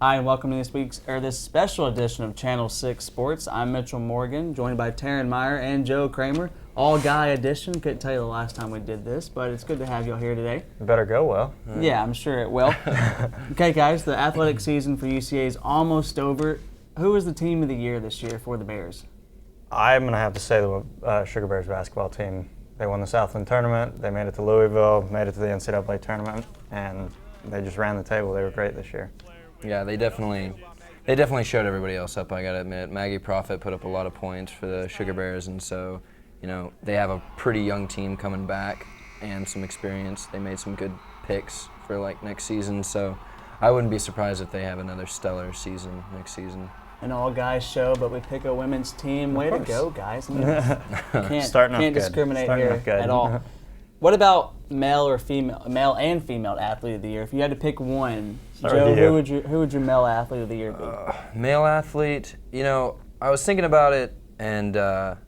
Hi, and welcome to this special edition of Channel 6 Sports. I'm Mitchell Morgan, joined by Taran, Meyer, and Joe Kramer. All-guy edition. Couldn't tell you the last time we did this, but it's good to have you all here today. It better go well. Yeah, I'm sure it will. Okay, guys, the athletic season for UCA is almost over. Who is the team of the year this year for the Bears? I'm going to have to say the Sugar Bears basketball team. They won the Southland tournament. They made it to Louisville, made it to the NCAA tournament, and they just ran the table. They were great this year. Yeah, they definitely showed everybody else up, I gotta admit. Maggie Profit put up a lot of points for the Sugar Bears, and so, they have a pretty young team coming back and some experience. They made some good picks for next season, so I wouldn't be surprised if they have another stellar season next season. An all-guys show, but we pick a women's team. Way to go, guys. I mean, can't discriminate here at all. What about male and female athlete of the year? If you had to pick one, Joe, who would your male athlete of the year be? Male athlete, I was thinking about it, and I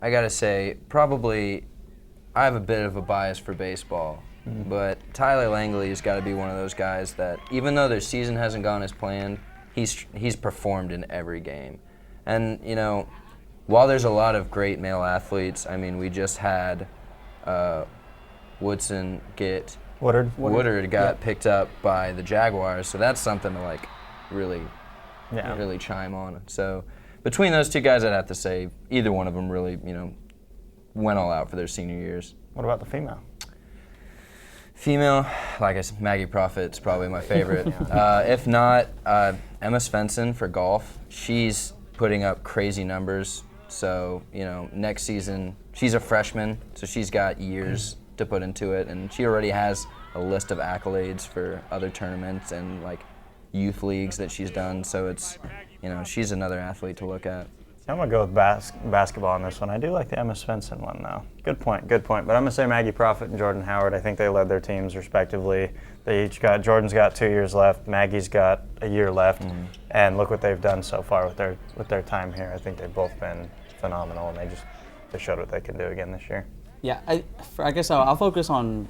gotta say, probably I have a bit of a bias for baseball, but Tyler Langley's got to be one of those guys that, even though their season hasn't gone as planned, he's performed in every game. And while there's a lot of great male athletes, I mean, we just had Woodard got picked up by the Jaguars, so that's something to really chime on. So between those two guys, I'd have to say either one of them really went all out for their senior years. What about the female? Female, like I said, Maggie Profit's probably my favorite. If not, Emma Svensson for golf. She's putting up crazy numbers. So, next season, she's a freshman, so she's got years to put into it, and she already has a list of accolades for other tournaments and youth leagues that she's done. So it's, she's another athlete to look at. I'm going to go with basketball on this one. I do like the Emma Svensson one, though. Good point. But I'm going to say Maggie Profit and Jordan Howard. I think they led their teams respectively. Jordan's got 2 years left. Maggie's got a year left. And look what they've done so far with their time here. I think they've both been phenomenal, and they showed what they can do again this year. Yeah, I guess I'll focus on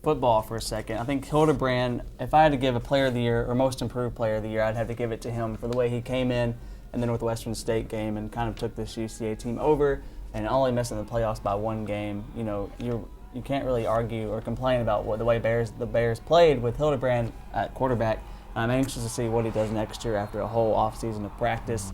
football for a second. I think Hildebrand, if I had to give a player of the year or most improved player of the year, I'd have to give it to him for the way he came in the Northwestern State game and kind of took this UCA team over and only missing the playoffs by one game. You can't really argue or complain about the way the Bears played with Hildebrand at quarterback. I'm anxious to see what he does next year after a whole offseason of practice.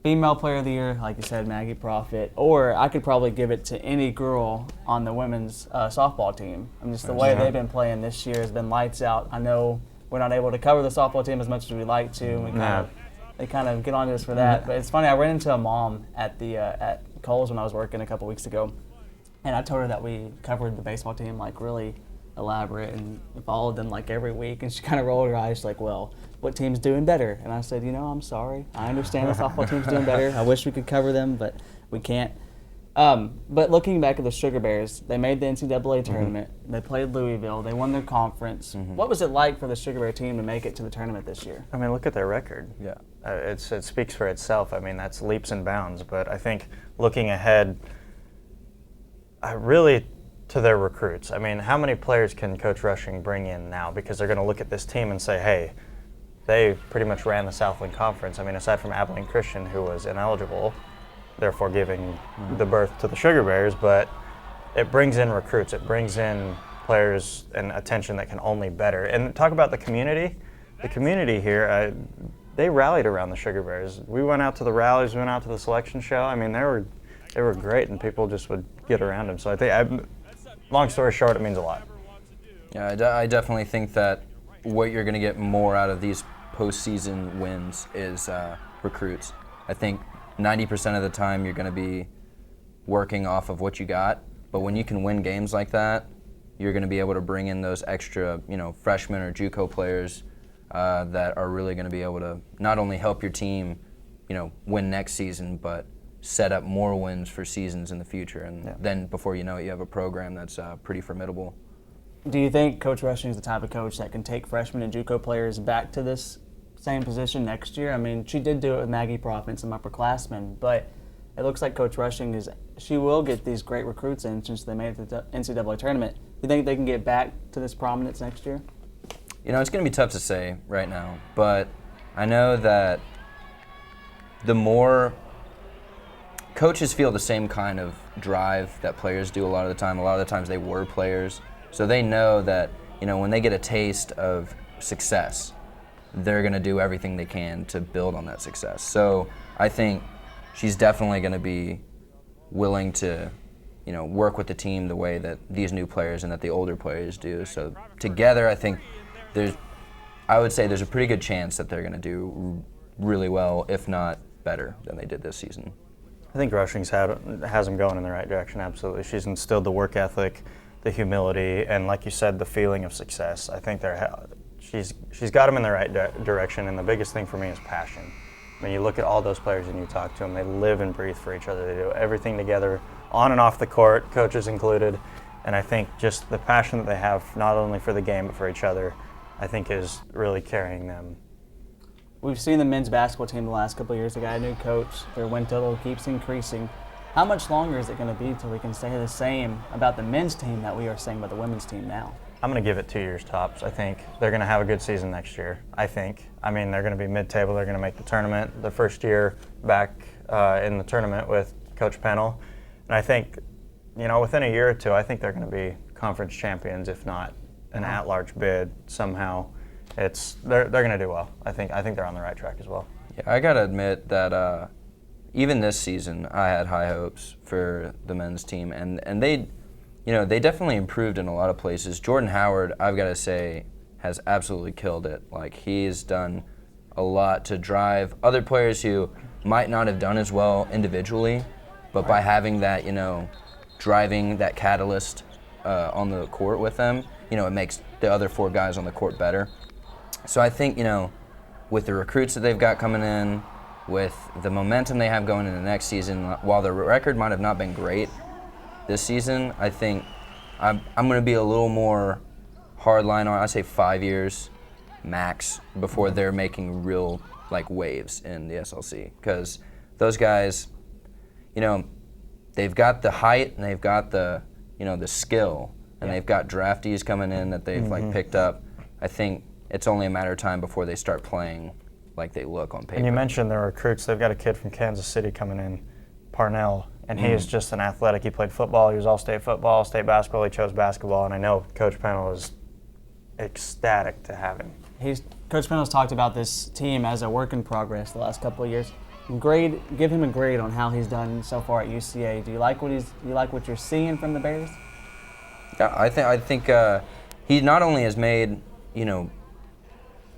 Female player of the year, like you said, Maggie Profit, or I could probably give it to any girl on the women's softball team. I mean, just the way they've been playing this year has been lights out. I know we're not able to cover the softball team as much as we'd like to. They kind of get on to us for that. But it's funny, I ran into a mom at Kohl's when I was working a couple weeks ago, and I told her that we covered the baseball team really elaborate and followed them every week, and she kind of rolled her eyes well, what team's doing better? And I said, I'm sorry. I understand the softball team's doing better. I wish we could cover them, but we can't. But looking back at the Sugar Bears, they made the NCAA tournament. They played Louisville. They won their conference. What was it like for the Sugar Bear team to make it to the tournament this year? I mean, look at their record. Yeah. It speaks for itself. I mean, that's leaps and bounds. But I think looking ahead, really to their recruits. I mean, how many players can Coach Rushing bring in now? Because they're going to look at this team and say, hey, they pretty much ran the Southland Conference. I mean, aside from Abilene Christian, who was ineligible, therefore giving the birth to the Sugar Bears, but it brings in recruits. It brings in players and attention that can only better. And talk about the community. The community here, they rallied around the Sugar Bears. We went out to the rallies, we went out to the selection show. I mean, they were great, and people just would get around them. So I think, long story short, it means a lot. Yeah, I definitely think that what you're going to get more out of these postseason wins is recruits. I think 90% of the time you're going to be working off of what you got, but when you can win games like that, you're going to be able to bring in those extra, freshmen or JUCO players that are really going to be able to not only help your team, win next season, but set up more wins for seasons in the future. And then before you know it, you have a program that's pretty formidable. Do you think Coach Rushing is the type of coach that can take freshmen and JUCO players back to this same position next year? I mean, she did do it with Maggie Profit and some upperclassmen, but it looks like Coach Rushing she will get these great recruits in since they made it to the NCAA tournament. Do you think they can get back to this prominence next year? It's going to be tough to say right now, but I know that the more coaches feel the same kind of drive that players do a lot of the time. A lot of the times they were players, so they know that, when they get a taste of success, they're going to do everything they can to build on that success. So I think she's definitely going to be willing to, work with the team the way that these new players and that the older players do. So together, I think I would say there's a pretty good chance that they're going to do really well, if not better than they did this season. I think Rushing's has them going in the right direction, absolutely. She's instilled the work ethic, the humility, and like you said, the feeling of success. I think she's got them in the right direction, and the biggest thing for me is passion. I mean, you look at all those players and you talk to them, they live and breathe for each other. They do everything together, on and off the court, coaches included, and I think just the passion that they have, not only for the game but for each other, I think is really carrying them. We've seen the men's basketball team the last couple of years. They got a new coach. Their win total keeps increasing. How much longer is it going to be till we can say the same about the men's team that we are saying about the women's team now? I'm going to give it 2 years tops. I think they're going to have a good season next year, I think. I mean, they're going to be mid-table. They're going to make the tournament. The first year back in the tournament with Coach Pennell. And I think, within a year or two, I think they're going to be conference champions, if not an at-large bid somehow. They're going to do well. I think they're on the right track as well. Yeah, I got to admit that even this season, I had high hopes for the men's team, and they definitely improved in a lot of places. Jordan Howard, I've got to say, has absolutely killed it. Like, he's done a lot to drive other players who might not have done as well individually, but by having that, driving that catalyst on the court with them, it makes the other four guys on the court better. So I think, with the recruits that they've got coming in, with the momentum they have going into next season, while the record might have not been great this season, I think I'm going to be a little more hardline on, I'd say 5 years max before they're making real waves in the SLC. Because those guys, they've got the height and they've got the, the skill, and they've got draftees coming in that they've picked up. I think it's only a matter of time before they start playing like they look on paper. And you mentioned their recruits. They've got a kid from Kansas City coming in, Parnell, and he is just an athletic. He played football. He was all-state football, state basketball. He chose basketball, and I know Coach Pennell is ecstatic to have him. Coach Pennell's talked about this team as a work in progress the last couple of years. Give him a grade on how he's done so far at UCA. Do you like what you're seeing from the Bears? Yeah, I think he not only has made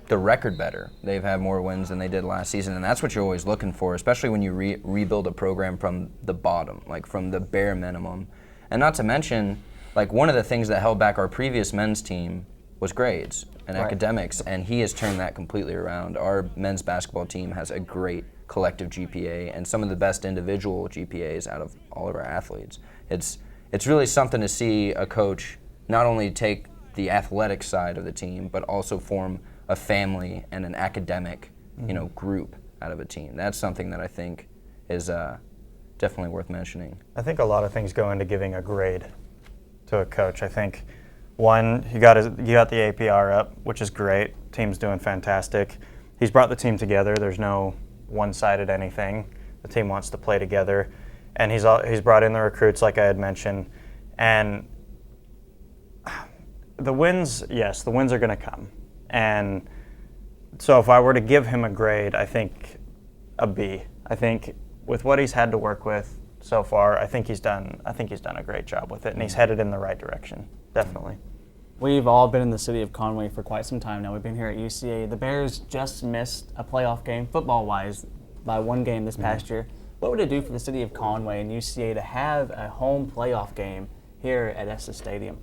the record better. They've had more wins than they did last season, and that's what you're always looking for, especially when you rebuild a program from the bottom, from the bare minimum. And not to mention, one of the things that held back our previous men's team was grades and academics, and he has turned that completely around. Our men's basketball team has a great collective GPA and some of the best individual GPAs out of all of our athletes. It's really something to see a coach not only take the athletic side of the team, but also form a family and an academic, group out of a team. That's something that I think is definitely worth mentioning. I think a lot of things go into giving a grade to a coach. I think, one, you got the APR up, which is great. Team's doing fantastic. He's brought the team together. There's no one-sided anything. The team wants to play together, and he's brought in the recruits, like I had mentioned, and the wins are going to come. And so if I were to give him a grade, I think a B. I think with what he's had to work with so far, I think he's done a great job with it, and he's headed in the right direction, definitely. We've all been in the city of Conway for quite some time now. We've been here at UCA. The Bears just missed a playoff game, football-wise, by one game this past year. What would it do for the city of Conway and UCA to have a home playoff game here at Estes Stadium?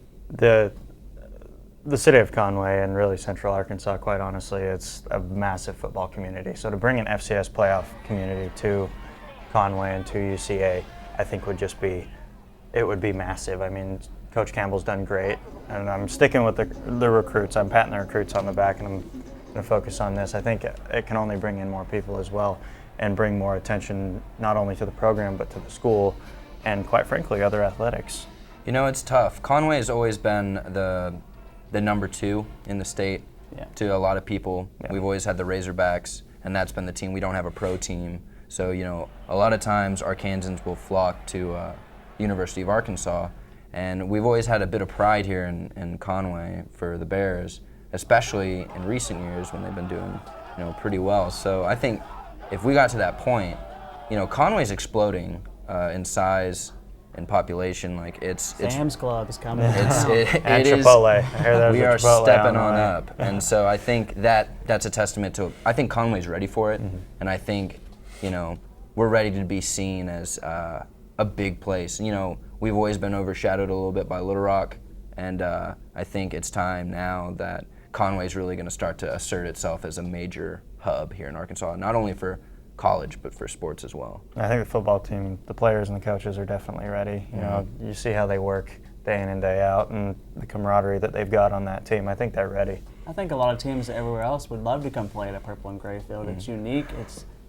The city of Conway and really Central Arkansas, quite honestly, it's a massive football community. So to bring an FCS playoff community to Conway and to UCA, I think would be massive. I mean, Coach Campbell's done great, and I'm sticking with the recruits. I'm patting the recruits on the back, and I'm going to focus on this. I think it can only bring in more people as well and bring more attention not only to the program but to the school and, quite frankly, other athletics. It's tough. Conway has always been the number 2 in the state to a lot of people. Yeah. We've always had the Razorbacks, and that's been the team. We don't have a pro team. So, a lot of times Arkansans will flock to University of Arkansas, and we've always had a bit of pride here in Conway for the Bears, especially in recent years when they've been doing, pretty well. So I think if we got to that point, Conway's exploding in size and population. Like it's Sam's Club is coming. And it is. Chipotle. I hear there's We a are Chipotle stepping the on way. up, and so I think that's a testament to. I think Conway's ready for it, and I think we're ready to be seen as a big place. We've always been overshadowed a little bit by Little Rock, and I think it's time now that Conway's really going to start to assert itself as a major hub here in Arkansas, not only for college but for sports as well. I think the football team, the players and the coaches are definitely ready. You see how they work day in and day out, and the camaraderie that they've got on that team. I think they're ready. I think a lot of teams everywhere else would love to come play at a purple and gray field. It's unique.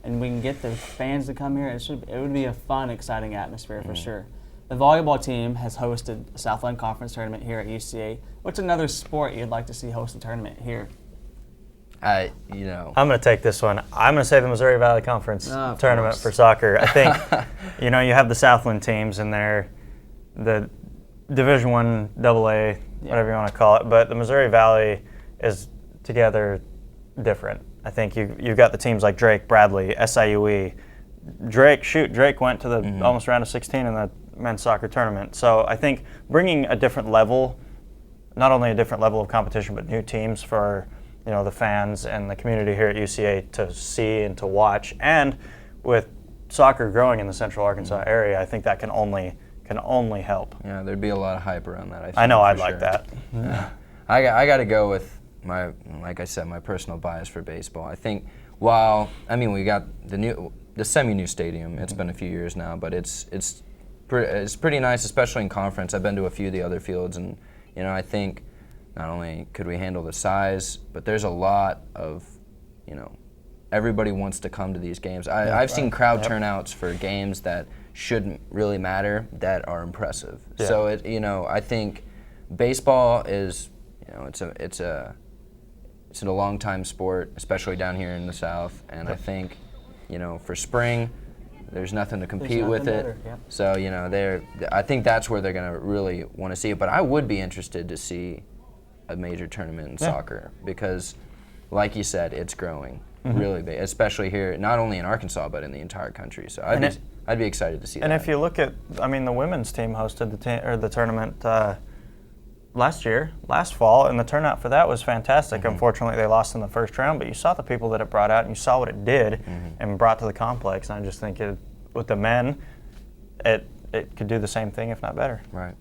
And we can get the fans to come here. It would be a fun, exciting atmosphere for sure. The volleyball team has hosted a Southland Conference tournament here at UCA. What's another sport you'd like to see host a tournament here? I'm going to take this one. I'm going to say the Missouri Valley Conference tournament for soccer. I think, you have the Southland teams and they're the Division I, AA, whatever you want to call it. But the Missouri Valley is together different. I think you've got the teams like Drake, Bradley, SIUE. Drake went to the almost round of 16 in the men's soccer tournament. So I think bringing a different level, not only a different level of competition, but new teams for the fans and the community here at UCA to see and to watch. And with soccer growing in the Central Arkansas area, I think that can only help. Yeah, there'd be a lot of hype around that. I know I'd like that. Yeah. I got to go with like I said, my personal bias for baseball. I think we got the semi-new stadium. It's been a few years now, but it's pretty nice, especially in conference. I've been to a few of the other fields, and I think not only could we handle the size, but there's a lot of everybody wants to come to these games. I've seen crowd turnouts for games that shouldn't really matter that are impressive. Yeah. So I think baseball is it's a long time sport, especially down here in the South, and I think for spring there's nothing to compete with it. Yep. So I think that's where they're going to really want to see it. But I would be interested to see a major tournament in soccer because, like you said, it's growing really big, especially here, not only in Arkansas but in the entire country. So I'd be excited to see that. And if you look at, the women's team hosted the tournament last fall, and the turnout for that was fantastic. Unfortunately, they lost in the first round, but you saw the people that it brought out, and you saw what it did and brought to the complex. And I just think with the men, it could do the same thing, if not better. Right.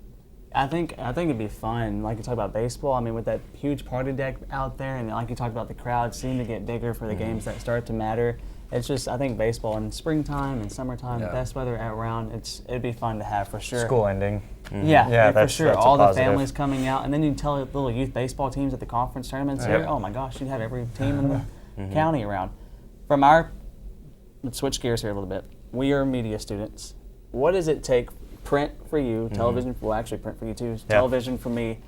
I think it'd be fun. Like you talk about baseball, with that huge party deck out there, and like you talked about the crowds seem to get bigger for the games that start to matter. It's just, I think baseball in springtime and summertime, best weather around, it'd be fun to have for sure. School ending. Yeah, for sure. That's all the positive. families coming out, and then you tell little youth baseball teams at the conference tournaments here, oh my gosh, you'd have every team in the county around. Let's switch gears here a little bit. We are media students. What does it take, print for you, television, actually print for you too, television for me,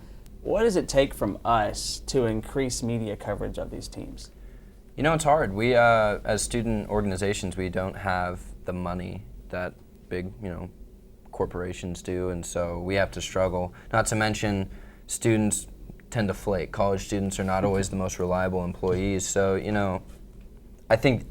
what does it take from us to increase media coverage of these teams? It's hard. We, as student organizations, we don't have the money that big, corporations do, and so we have to struggle. Not to mention, students tend to flake. College students are not always the most reliable employees. So, I think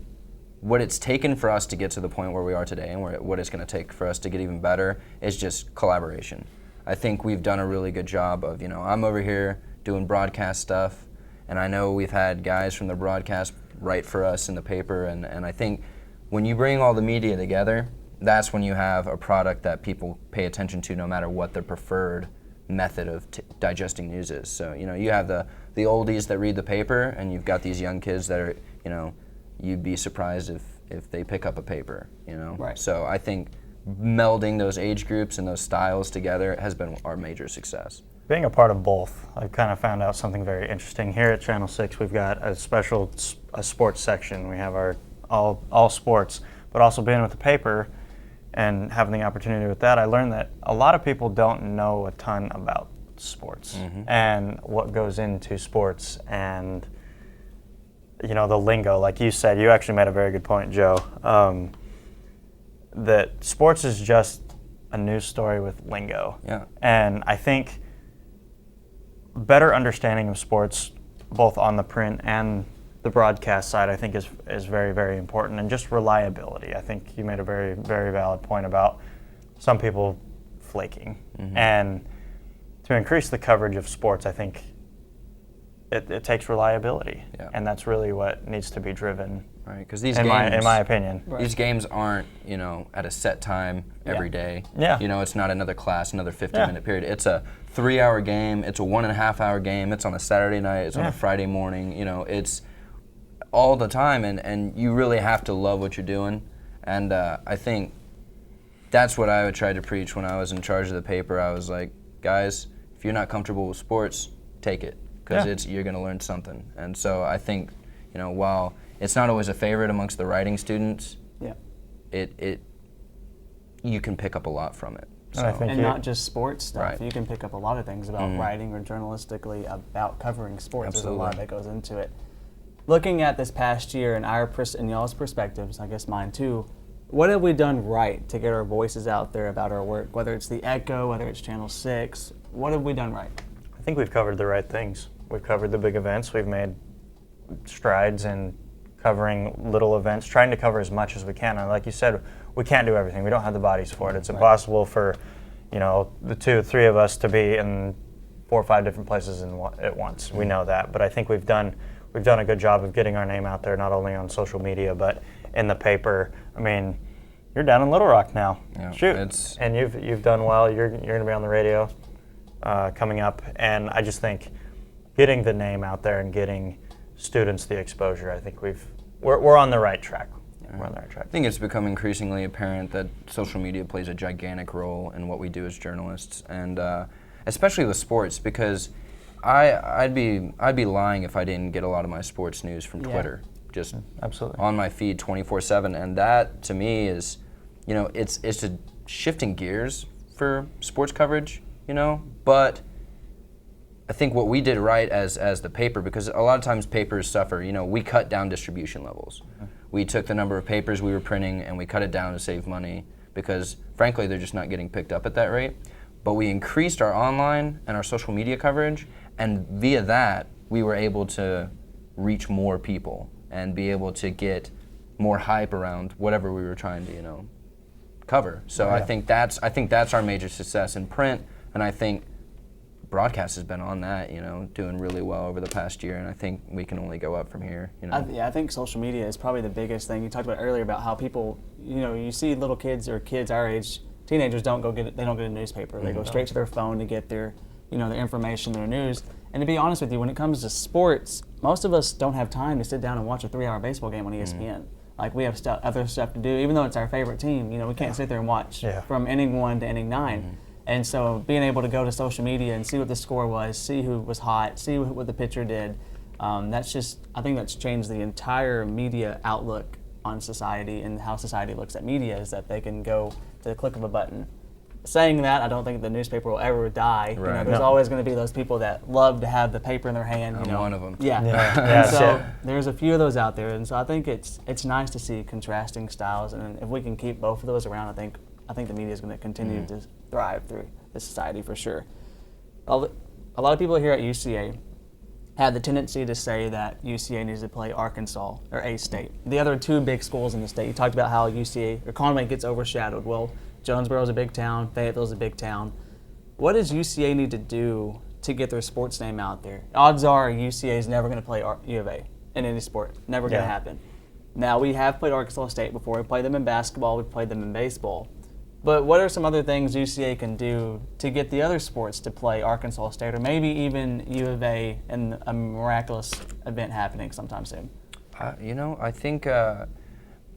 what it's taken for us to get to the point where we are today and what it's going to take for us to get even better is just collaboration. I think we've done a really good job of, I'm over here doing broadcast stuff, and I know we've had guys from the broadcast write for us in the paper, and I think when you bring all the media together, that's when you have a product that people pay attention to no matter what their preferred method of digesting news is. So, you have the oldies that read the paper, and you've got these young kids that are, you'd be surprised if they pick up a paper, Right. So I think melding those age groups and those styles together has been our major success. Being a part of both, I've kind of found out something very interesting. Here at Channel 6, we've got a sports section. We have our all sports, but also being with the paper and having the opportunity with that, I learned that a lot of people don't know a ton about sports and what goes into sports and, you know, the lingo. Like you said, you actually made a very good point, Joe, that sports is just a news story with lingo. Yeah. And I think better understanding of sports, both on the print and the broadcast side, I think is very, very important. And just reliability. I think you made a very, very valid point about some people flaking. And to increase the coverage of sports, I think it takes reliability. Yeah. And that's really what needs to be driven, Right, because these in games, my opinion. these games aren't, you know, at a set time every day. Yeah. You know, it's not another class, another 15-minute period. It's a 3-hour game. It's a 1.5-hour game. It's on a Saturday night. It's on a Friday morning. You know, it's all the time, and you really have to love what you're doing. And I think that's what I would try to preach when I was in charge of the paper. I was like, guys, if you're not comfortable with sports, take it, because you're going to learn something. And so I think, you know, while it's not always a favorite amongst the writing students, you can pick up a lot from it. So. And not just sports stuff. Right. You can pick up a lot of things about writing or journalistically about covering sports. Absolutely. There's a lot that goes into it. Looking at this past year and and y'all's perspectives, I guess mine too, what have we done right to get our voices out there about our work? Whether it's the Echo, whether it's Channel 6, what have we done right? I think we've covered the right things. We've covered the big events. We've made strides in covering little events, trying to cover as much as we can. And like you said, we can't do everything. We don't have the bodies for it. It's impossible for, you know, the 2-3 of us to be in 4 or 5 different places at once. We know that, but I think we've done a good job of getting our name out there, not only on social media but in the paper. I mean, you're down in Little Rock now. Yeah, Shoot, and you've done well. You're going to be on the radio coming up, and I just think getting the name out there and getting students the exposure, I think we're on the right track. We're on the right track. I think it's become increasingly apparent that social media plays a gigantic role in what we do as journalists, and especially with sports, because I'd be lying if I didn't get a lot of my sports news from Twitter, just absolutely on my feed 24/7, and that to me is, you know, it's a shifting gears for sports coverage, you know, but I think what we did right as the paper, because a lot of times papers suffer, you know, we cut down distribution levels. We took the number of papers we were printing and we cut it down to save money because, frankly, they're just not getting picked up at that rate. But we increased our online and our social media coverage, and via that, we were able to reach more people and be able to get more hype around whatever we were trying to, you know, cover. So I think that's our major success in print, and I think broadcast has been on that, you know, doing really well over the past year, and I think we can only go up from here, you know. I think social media is probably the biggest thing. You talked about earlier about how people, you know, you see little kids or kids our age, teenagers don't get a newspaper. They go straight to their phone to get their, you know, their information, their news. And to be honest with you, when it comes to sports, most of us don't have time to sit down and watch a 3-hour baseball game on ESPN. Like, we have other stuff to do, even though it's our favorite team. You know, we can't sit there and watch from inning 1 to inning 9. And so being able to go to social media and see what the score was, see who was hot, see what the pitcher did, I think that's changed the entire media outlook on society and how society looks at media, is that they can go to the click of a button. Saying that, I don't think the newspaper will ever die. Right. You know, there's always going to be those people that love to have the paper in their hand. I'm you know. one of them. Yeah. And so there's a few of those out there, and so I think it's nice to see contrasting styles, and if we can keep both of those around, I think the media is going to continue to thrive through the society for sure. A lot of people here at UCA have the tendency to say that UCA needs to play Arkansas or A-State, the other two big schools in the state. You talked about how UCA or Conway gets overshadowed. Well, Jonesboro's a big town, Fayetteville's a big town. What does UCA need to do to get their sports name out there? Odds are UCA is never going to play U of A in any sport. Never going to happen. Now, we have played Arkansas State before. We played them in basketball. We played them in baseball. But what are some other things UCA can do to get the other sports to play Arkansas State, or maybe even U of A in a miraculous event happening sometime soon? You know, I think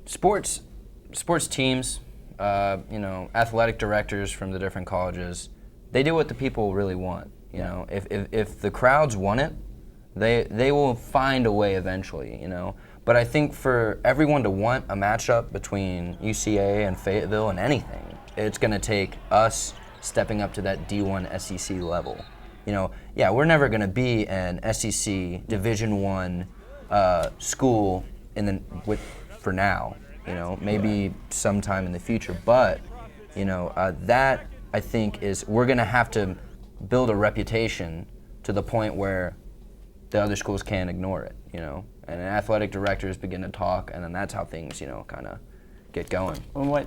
sports teams, you know, athletic directors from the different colleges, they do what the people really want. You know, if the crowds want it, they will find a way eventually. You know, but I think for everyone to want a matchup between UCA and Fayetteville and anything, it's going to take us stepping up to that D1 SEC level. Yeah, we're never going to be an SEC Division I school for now. Maybe sometime in the future, but that I think we're going to have to build a reputation to the point where the other schools can't ignore it. And athletic directors begin to talk, and then that's how things kind of get going. Well,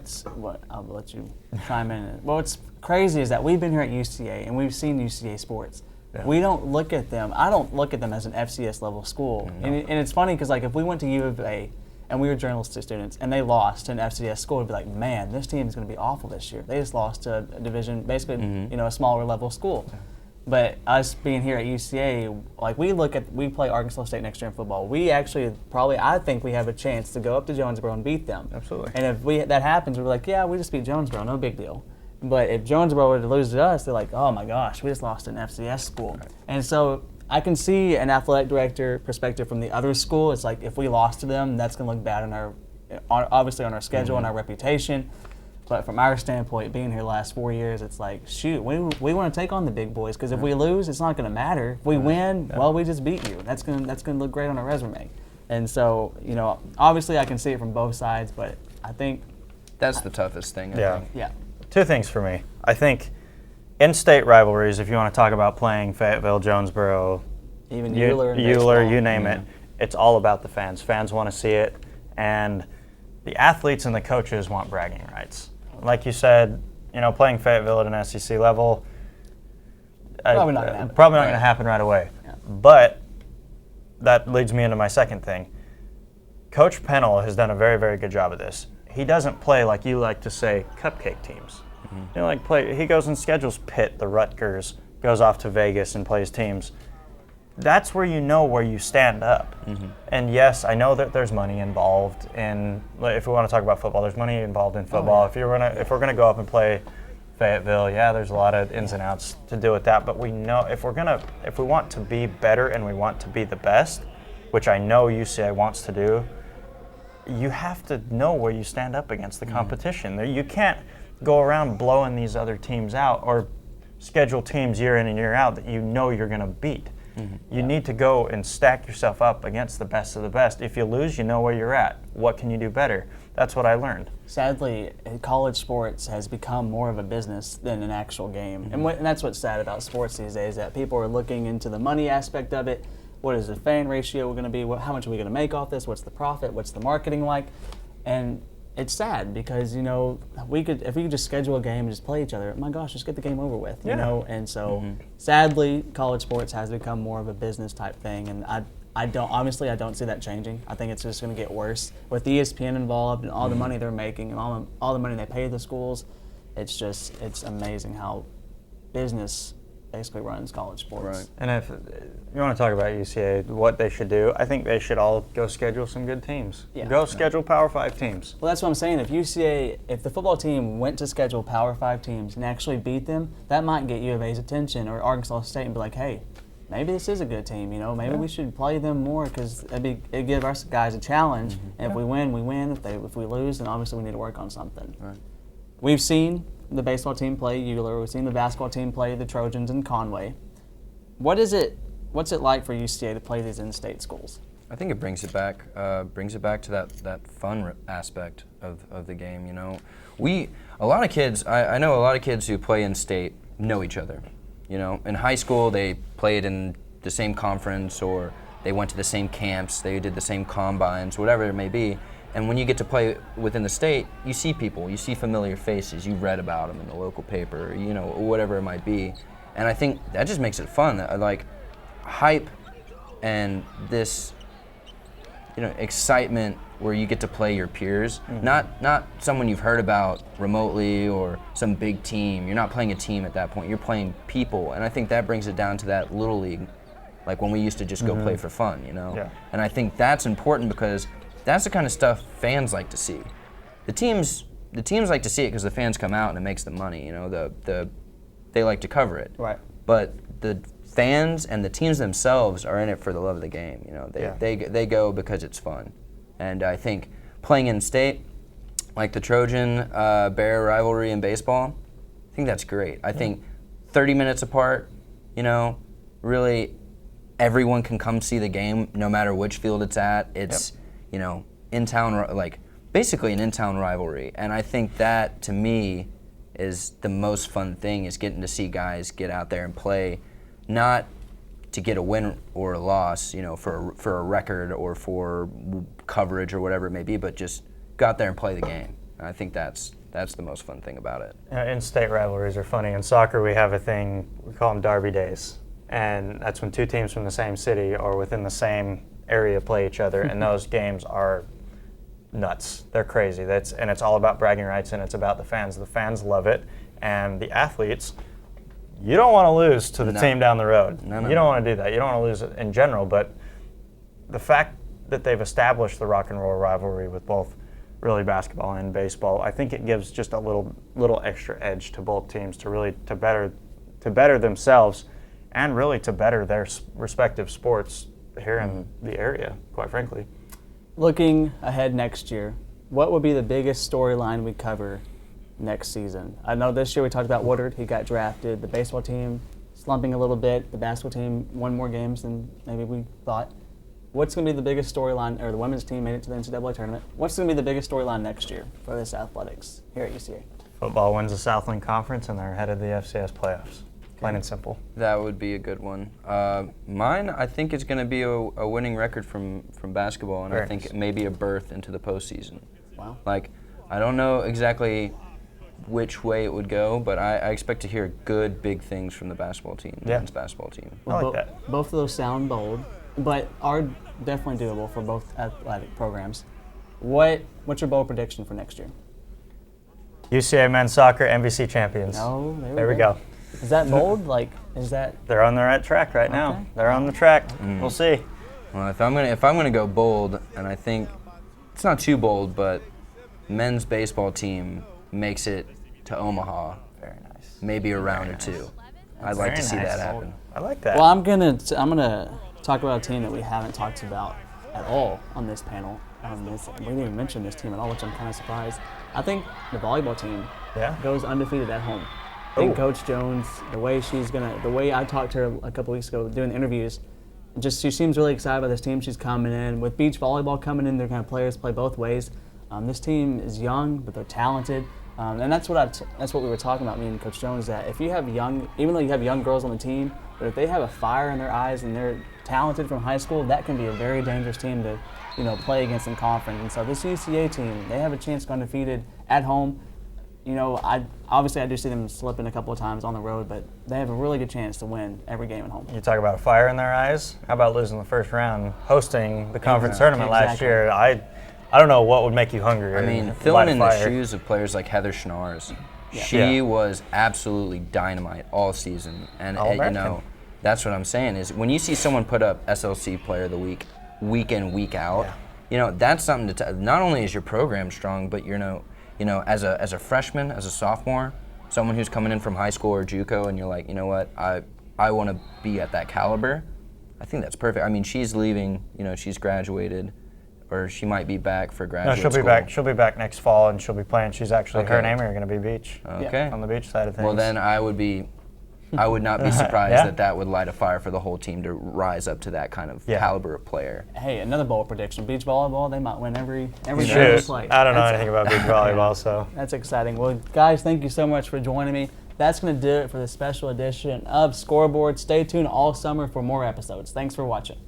I'll let you chime in. What's crazy is that we've been here at UCA and we've seen UCA sports. Yeah. We don't look at them. I don't look at them as an FCS level school. No. And it's funny because if we went to U of A and we were journalistic students and they lost to an FCS school, we'd be like, man, this team is going to be awful this year. They just lost to a division, basically, a smaller level school. Yeah. But us being here at UCA, we play Arkansas State next year in football. We actually I think we have a chance to go up to Jonesboro and beat them. Absolutely. And if that happens, we're like, yeah, we just beat Jonesboro, no big deal. But if Jonesboro were to lose to us, they're like, oh my gosh, we just lost to an FCS school. Right. And so I can see an athletic director perspective from the other school. It's like if we lost to them, that's going to look bad obviously on our schedule and our reputation. But from our standpoint, being here the last 4 years, it's like, shoot, we want to take on the big boys because if we lose, it's not going to matter. If we win, well, we just beat you. That's going to look great on our resume. And so, obviously I can see it from both sides, but I think that's the toughest thing. I think. Yeah. Two things for me. I think in-state rivalries, if you want to talk about playing Fayetteville, Jonesboro, even Euler, you name it, it's all about the fans. Fans want to see it, and the athletes and the coaches want bragging rights. Like you said, playing Fayetteville at an SEC level, probably not going to happen right away. Yeah. But that leads me into my second thing. Coach Pennell has done a very, very good job of this. He doesn't play, like you like to say, cupcake teams. He goes and schedules Pitt, the Rutgers, goes off to Vegas and plays teams. That's where you know where you stand up. And yes, I know that there's money involved in, if we want to talk about football, there's money involved in football. If we're gonna go up and play Fayetteville, there's a lot of ins and outs to do with that. But we know if we want to be better and we want to be the best, which I know UCA wants to do, you have to know where you stand up against the competition. You can't go around blowing these other teams out or schedule teams year in and year out that you're going to beat. You need to go and stack yourself up against the best of the best. If you lose, you know where you're at. What can you do better? That's what I learned. Sadly, college sports has become more of a business than an actual game. And that's what's sad about sports these days, that people are looking into the money aspect of it. What is the fan ratio going to be? How much are we going to make off this? What's the profit? What's the marketing like? And it's sad because, if we could just schedule a game and just play each other, my gosh, just get the game over with, you know? And so, sadly, college sports has become more of a business type thing, and I don't see that changing. I think it's just going to get worse. With ESPN involved and all the money they're making and all the money they pay the schools, it's amazing how business basically runs college sports. Right. And if you want to talk about UCA, what they should do, I think they should all go schedule some good teams. Yeah. Go schedule Power 5 teams. Well, that's what I'm saying. If the football team went to schedule Power 5 teams and actually beat them, that might get U of A's attention or Arkansas State and be like, hey, maybe this is a good team. Maybe we should play them more because it'd give us guys a challenge. And if we win, we win. If we lose, then obviously we need to work on something. Right. We've seen the baseball team play Euler. We've seen the basketball team play the Trojans in Conway. What's it like for UCA to play these in-state schools? I think it brings it back to that fun aspect of the game. A lot of kids. I know a lot of kids who play in-state know each other. In high school they played in the same conference or they went to the same camps. They did the same combines, whatever it may be. And when you get to play within the state, you see people, you see familiar faces, you read about them in the local paper, whatever it might be. And I think that just makes it fun. Like hype and this, excitement where you get to play your peers, not someone you've heard about remotely or some big team. You're not playing a team at that point. You're playing people. And I think that brings it down to that little league, like when we used to just go play for fun, Yeah. And I think that's important because that's the kind of stuff fans like to see. The teams like to see it because the fans come out and it makes them money. They like to cover it. Right. But the fans and the teams themselves are in it for the love of the game. They go because it's fun. And I think playing in state, like the Trojan Bear rivalry in baseball, I think that's great. I think 30 minutes apart really everyone can come see the game no matter which field it's at. It's, in-town, like basically an in-town rivalry. And I think that, to me, is the most fun thing, is getting to see guys get out there and play, not to get a win or a loss, for a record or for coverage or whatever it may be, but just go out there and play the game. And I think that's the most fun thing about it. In-state rivalries are funny. In soccer, we have a thing, we call them derby days. And that's when two teams from the same city or within the same area play each other, and those games are nuts. They're crazy. And it's all about bragging rights, and it's about the fans. The fans love it, and the athletes, you don't want to lose to the team down the road. You don't want to do that. You don't want to lose it in general, but the fact that they've established the rock and roll rivalry with both really basketball and baseball, I think it gives just a little extra edge to both teams to better themselves, and really to better their respective sports here in the area, quite frankly. Looking ahead next year, what would be the biggest storyline we cover next season? I know this year we talked about Woodard. He got drafted. The baseball team slumping a little bit. The basketball team won more games than maybe we thought. What's going to be the biggest storyline, or the women's team made it to the NCAA tournament. What's going to be the biggest storyline next year for this athletics here at UCA? Football wins the Southland Conference, and they're ahead of the FCS playoffs. Plain and simple. That would be a good one. Mine, I think, is going to be a winning record from basketball, and I think maybe a berth into the postseason. Wow. Like, I don't know exactly which way it would go, but I expect to hear good, big things from the basketball team, the men's basketball team. I like that. Both of those sound bold, but are definitely doable for both athletic programs. What's your bold prediction for next year? UCA men's soccer MVC champions. No, there we go. Is that bold? Is that? They're on the right track right now. They're on the track. We'll see. Well, if I'm gonna go bold, and I think it's not too bold, but men's baseball team makes it to Omaha. Very nice. Maybe a round or two. I'd like to see that happen. I like that. Well, I'm gonna talk about a team that we haven't talked about at all on this panel. We didn't even mention this team at all, which I'm kind of surprised. I think the volleyball team goes undefeated at home. I think Coach Jones, the way I talked to her a couple weeks ago doing interviews, she seems really excited about this team. She's coming in. With beach volleyball coming in, they're kind of players play both ways. This team is young, but they're talented. And that's what we were talking about, me and Coach Jones, that if you have even though you have young girls on the team, but if they have a fire in their eyes and they're talented from high school, that can be a very dangerous team to, play against in conference. And so this UCA team, they have a chance to go undefeated at home. I do see them slipping a couple of times on the road, but they have a really good chance to win every game at home. You talk about a fire in their eyes. How about losing the first round, hosting the conference tournament last year? I don't know what would make you hungrier. I mean, filling in the shoes of players like Heather Schnars, she was absolutely dynamite all season, and that's what I'm saying is when you see someone put up SLC Player of the Week, week in, week out, that's something to not only is your program strong, but as a freshman, as a sophomore, someone who's coming in from high school or JUCO, and you're like, you know what, I want to be at that caliber. I think that's perfect. I mean, she's leaving. She's graduated, or she might be back for graduate school. No, she'll be back. She'll be back next fall, and she'll be playing. She's actually her and Amy are going to be beach. Okay. On the beach side of things. Well, then I would not be surprised that would light a fire for the whole team to rise up to that kind of caliber of player. Hey, another bold prediction: beach volleyball. They might win every game they play. I don't know anything about beach volleyball, so that's exciting. Well, guys, thank you so much for joining me. That's going to do it for this special edition of Scoreboard. Stay tuned all summer for more episodes. Thanks for watching.